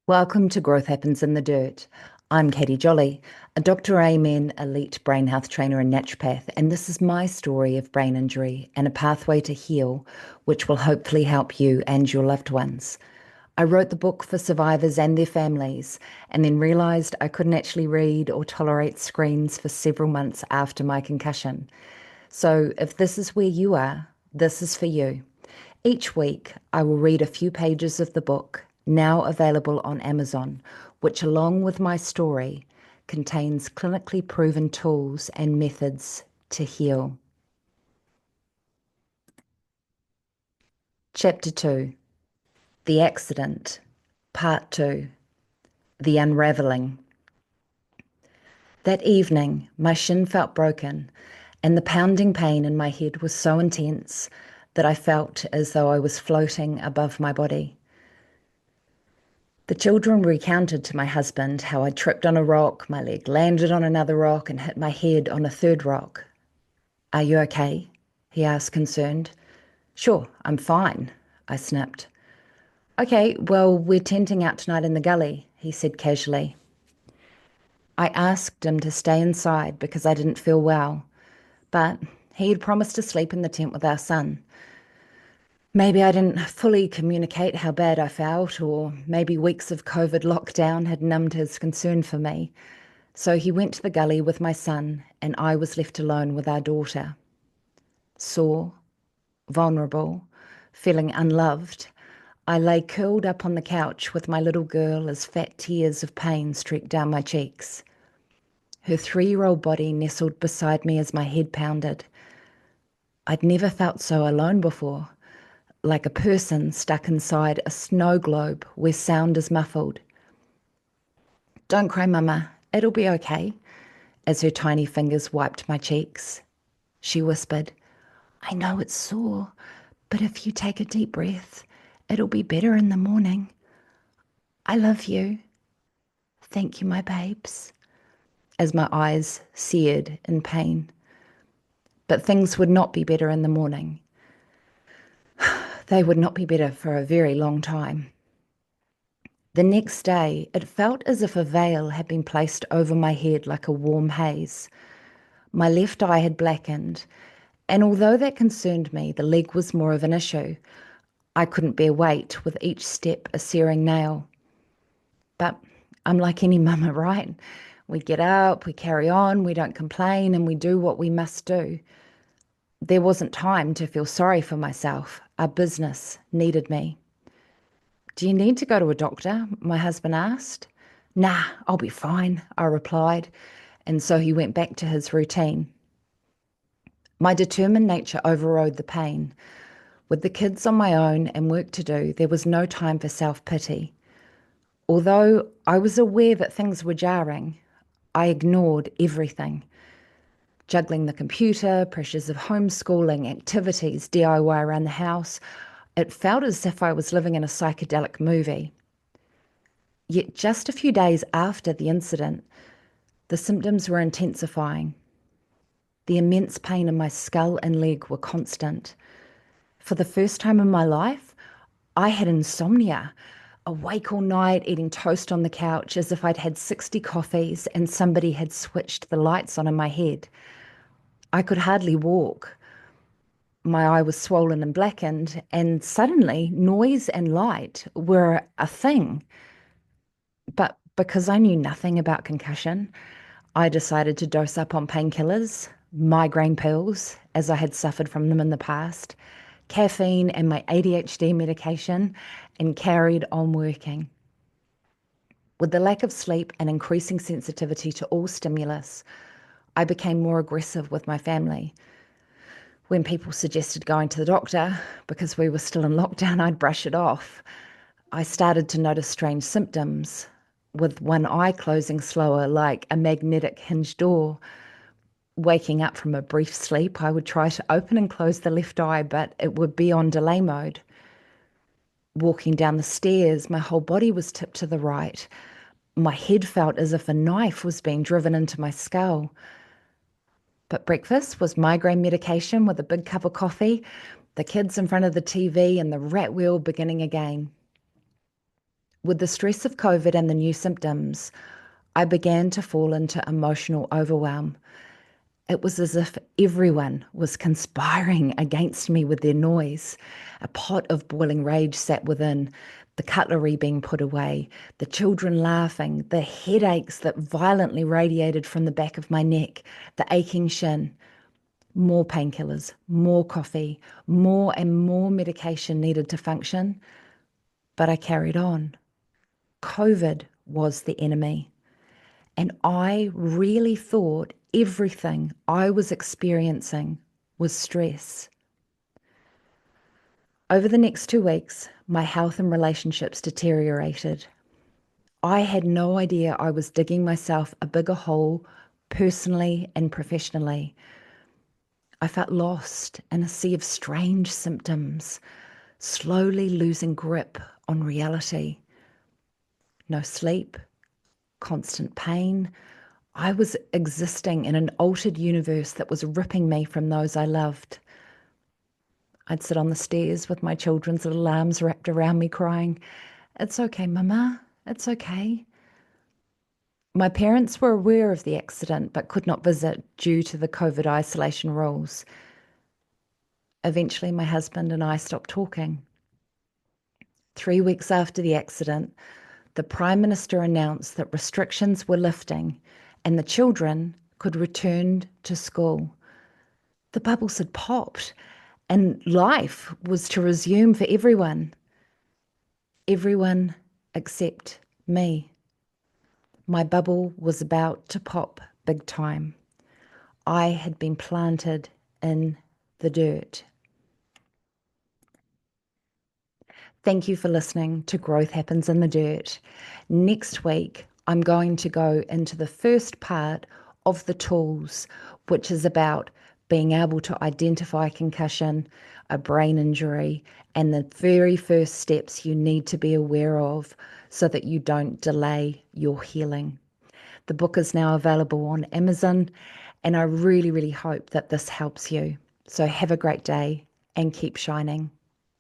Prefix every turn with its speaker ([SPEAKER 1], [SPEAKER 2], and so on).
[SPEAKER 1] Welcome to Growth Happens in the Dirt. I'm Katie Jolly, a Dr. Amen elite brain health trainer and naturopath, and this is my story of brain injury and a pathway to heal, which will hopefully help you and your loved ones. I wrote the book for survivors and their families, and then realised I couldn't actually read or tolerate screens for several months after my concussion. So if this is where you are, this is for you. Each week, I will read a few pages of the book, now available on Amazon, which, along with my story, contains clinically proven tools and methods to heal. Chapter 2: The Accident, Part 2: The Unravelling. That evening, my shin felt broken, and the pounding pain in my head was so intense that I felt as though I was floating above my body. The children recounted to my husband how I tripped on a rock, my leg landed on another rock, and hit my head on a third rock. "Are you okay?" he asked, concerned. "Sure, I'm fine," I snapped. "Okay, well, we're tenting out tonight in the gully," he said casually. I asked him to stay inside because I didn't feel well, but he had promised to sleep in the tent with our son. Maybe I didn't fully communicate how bad I felt, or maybe weeks of COVID lockdown had numbed his concern for me. So he went to the gully with my son, and I was left alone with our daughter. Sore, vulnerable, feeling unloved, I lay curled up on the couch with my little girl as fat tears of pain streaked down my cheeks. Her 3-year-old body nestled beside me as my head pounded. I'd never felt so alone before, like a person stuck inside a snow globe where sound is muffled. "Don't cry, Mama. It'll be okay," as her tiny fingers wiped my cheeks. She whispered, "I know it's sore, but if you take a deep breath, it'll be better in the morning. I love you. Thank you, my babes," as my eyes seared in pain. But things would not be better in the morning. They would not be better for a very long time. The next day, it felt as if a veil had been placed over my head like a warm haze. My left eye had blackened, and although that concerned me, the leg was more of an issue. I couldn't bear weight, with each step a searing nail. But I'm like any mama, right? We get up, we carry on, we don't complain, and we do what we must do. There wasn't time to feel sorry for myself. Our business needed me. "Do you need to go to a doctor?" my husband asked. "Nah, I'll be fine," I replied, and so he went back to his routine. My determined nature overrode the pain. With the kids on my own and work to do, there was no time for self-pity. Although I was aware that things were jarring, I ignored everything. Juggling the computer, pressures of homeschooling, activities, DIY around the house, it felt as if I was living in a psychedelic movie. Yet just a few days after the incident, the symptoms were intensifying. The immense pain in my skull and leg were constant. For the first time in my life, I had insomnia, awake all night, eating toast on the couch as if I'd had 60 coffees and somebody had switched the lights on in my head. I could hardly walk. My eye was swollen and blackened, and suddenly noise and light were a thing. But because I knew nothing about concussion, I decided to dose up on painkillers, migraine pills, as I had suffered from them in the past, caffeine and my ADHD medication, and carried on working. With the lack of sleep and increasing sensitivity to all stimulus, I became more aggressive with my family. When people suggested going to the doctor, because we were still in lockdown, I'd brush it off. I started to notice strange symptoms, with one eye closing slower, like a magnetic hinge door. Waking up from a brief sleep, I would try to open and close the left eye, but it would be on delay mode. Walking down the stairs, my whole body was tipped to the right. My head felt as if a knife was being driven into my skull. But breakfast was migraine medication with a big cup of coffee, the kids in front of the TV, and the rat wheel beginning again. With the stress of COVID and the new symptoms, I began to fall into emotional overwhelm. It was as if everyone was conspiring against me with their noise. A pot of boiling rage sat within, the cutlery being put away, the children laughing, the headaches that violently radiated from the back of my neck, the aching shin. More painkillers, more coffee, more and more medication needed to function. But I carried on. COVID was the enemy. And I really thought everything I was experiencing was stress. Over the next 2 weeks, my health and relationships deteriorated. I had no idea I was digging myself a bigger hole personally and professionally. I felt lost in a sea of strange symptoms, slowly losing grip on reality. No sleep, constant pain. I was existing in an altered universe that was ripping me from those I loved. I'd sit on the stairs with my children's little arms wrapped around me, crying, "It's okay, Mama, it's okay." My parents were aware of the accident but could not visit due to the COVID isolation rules. Eventually, my husband and I stopped talking. 3 weeks after the accident, the Prime Minister announced that restrictions were lifting and the children could return to school. The bubbles had popped and life was to resume for everyone. Everyone except me. My bubble was about to pop big time. I had been planted in the dirt. Thank you for listening to Growth Happens in the Dirt. Next week, I'm going to go into the first part of the tools, which is about being able to identify concussion, a brain injury, and the very first steps you need to be aware of so that you don't delay your healing. The book is now available on Amazon, and I really, really hope that this helps you. So have a great day and keep shining.